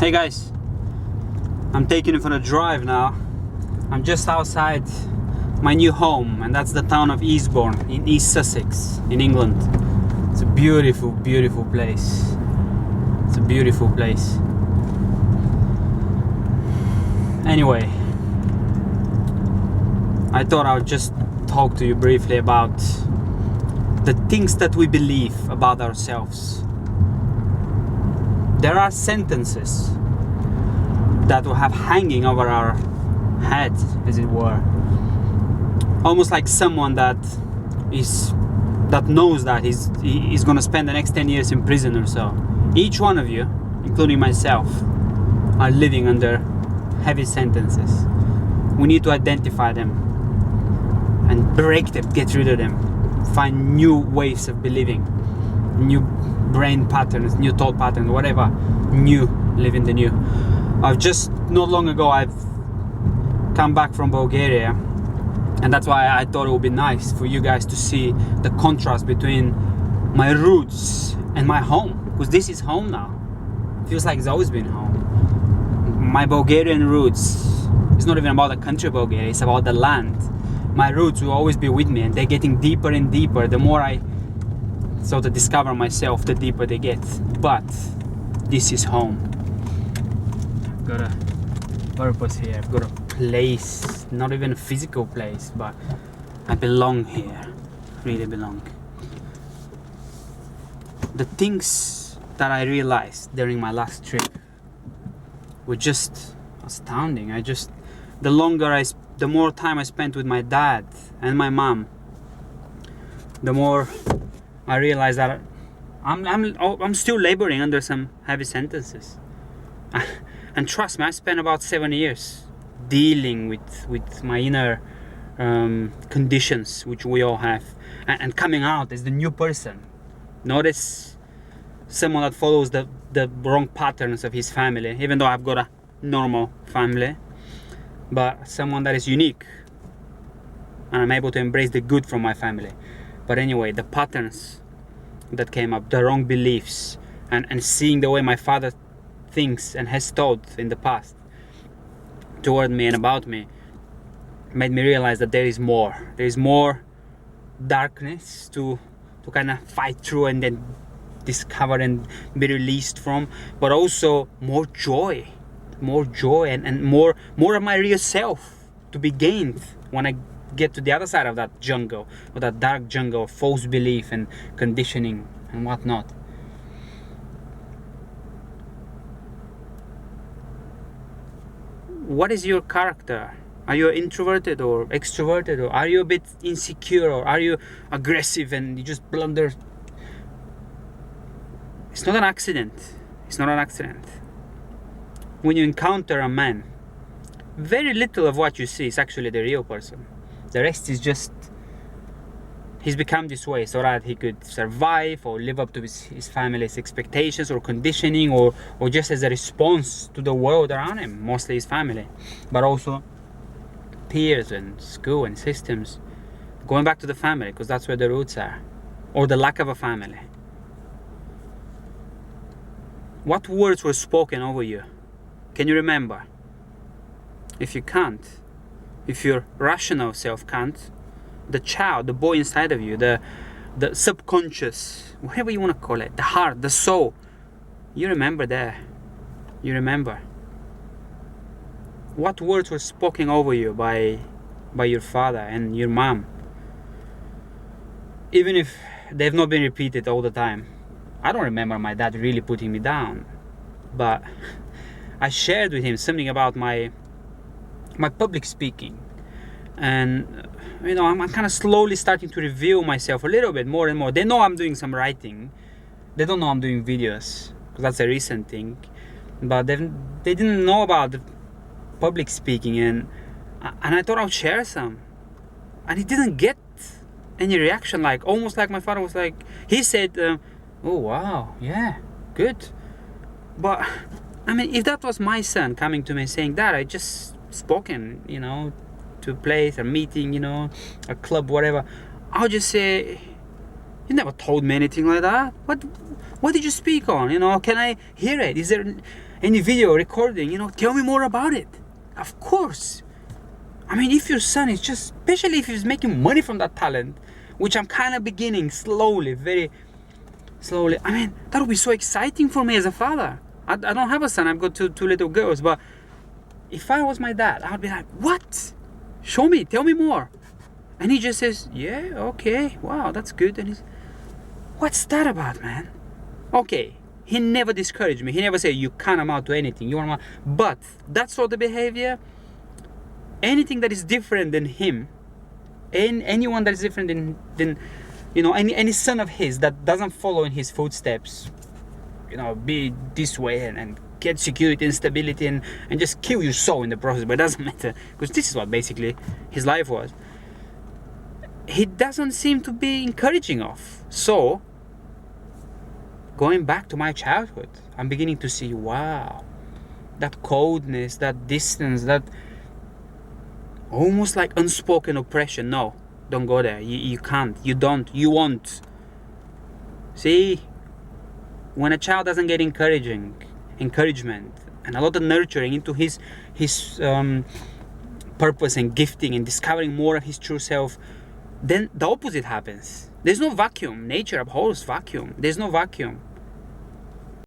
Hey guys, I'm taking you for a drive now. I'm just outside my new home, and that's the town of Eastbourne in East Sussex in England. It's a beautiful, beautiful place. It's a beautiful place. Anyway, I thought I would just talk to you briefly about the things that we believe about ourselves. There are sentences that we have hanging over our head, as it were. Almost like someone that knows that he's going to spend the next 10 years in prison or so. Each one of you, including myself, are living under heavy sentences. We need to identify them and break them, get rid of them, find new ways of believing, new brain patterns, new thought patterns, whatever, new, live in the new. Not long ago, I've come back from Bulgaria, and that's why I thought it would be nice for you guys to see the contrast between my roots and my home, because this is home now. It feels like it's always been home. My Bulgarian roots, it's not even about the country of Bulgaria, it's about the land. My roots will always be with me, and they're getting deeper and deeper. The more I sort of discover myself, the deeper they get. But this is home. I've got a purpose here. I've got a place, not even a physical place, but I belong here. Really belong. The things that I realized during my last trip were just astounding. The more time I spent with my dad and my mom, the more I realized that I'm still laboring under some heavy sentences. And trust me, I spent about 7 years dealing with my inner conditions, which we all have, and coming out as the new person, not as someone that follows the wrong patterns of his family, even though I've got a normal family, but someone that is unique, and I'm able to embrace the good from my family. But anyway, the patterns that came up, the wrong beliefs, and seeing the way my father thinks and has thought in the past toward me and about me, made me realize that there is more darkness to kind of fight through and then discover and be released from, but also more joy and more of my real self to be gained when I get to the other side of that jungle, or that dark jungle of false belief and conditioning and whatnot. What is your character? Are you introverted or extroverted, or are you a bit insecure, or are you aggressive and you just blunder? It's not an accident. When you encounter a man, very little of what you see is actually the real person. The rest is just, he's become this way so that he could survive or live up to his family's expectations or conditioning, or just as a response to the world around him, mostly his family, but also peers and school and systems. Going back to the family, because that's where the roots are, or the lack of a family. What words were spoken over you? Can you remember? If you can't, if your rational self can't, the child, the boy inside of you, the subconscious, whatever you want to call it, the heart, the soul, you remember there. You remember. What words were spoken over you by your father and your mom? Even if they've not been repeated all the time. I don't remember my dad really putting me down, but I shared with him something about my public speaking, and I'm kind of slowly starting to reveal myself a little bit more and more. They know I'm doing some writing. They don't know I'm doing videos, because that's a recent thing, but they didn't know about the public speaking, and I thought I'd share some, and he didn't get any reaction, almost like my father was like, he said, oh wow, yeah, good. But if that was my son coming to me saying that, I just spoken, to a place, a meeting, a club, whatever, I'll just say, You never told me anything like that. What did you speak on? You know, can I hear it? Is there any video recording? You know, tell me more about it. Of course. I mean, if your son is just, especially if he's making money from that talent, which I'm kind of beginning slowly, very slowly. I mean, that would be so exciting for me as a father. I don't have a son. I've got two little girls. But if I was my dad, I would be like, what? Show me. Tell me more. And he just says, yeah, okay. Wow, that's good. And he's, what's that about, man? Okay. He never discouraged me. He never said, you can't amount to anything. You are, but that sort of behavior, anything that is different than him, and anyone that is different than you know, any son of his that doesn't follow in his footsteps, you know, be this way and get security and stability and just kill your soul in the process, but it doesn't matter, because this is what basically his life was. He doesn't seem to be encouraging of. So, going back to my childhood, I'm beginning to see, wow, that coldness, that distance, that almost like unspoken oppression. No, don't go there. You can't. You don't. You won't. See, when a child doesn't get encouragement and a lot of nurturing into his purpose and gifting and discovering more of his true self, then the opposite happens. There's no vacuum. Nature abhors vacuum. There's no vacuum.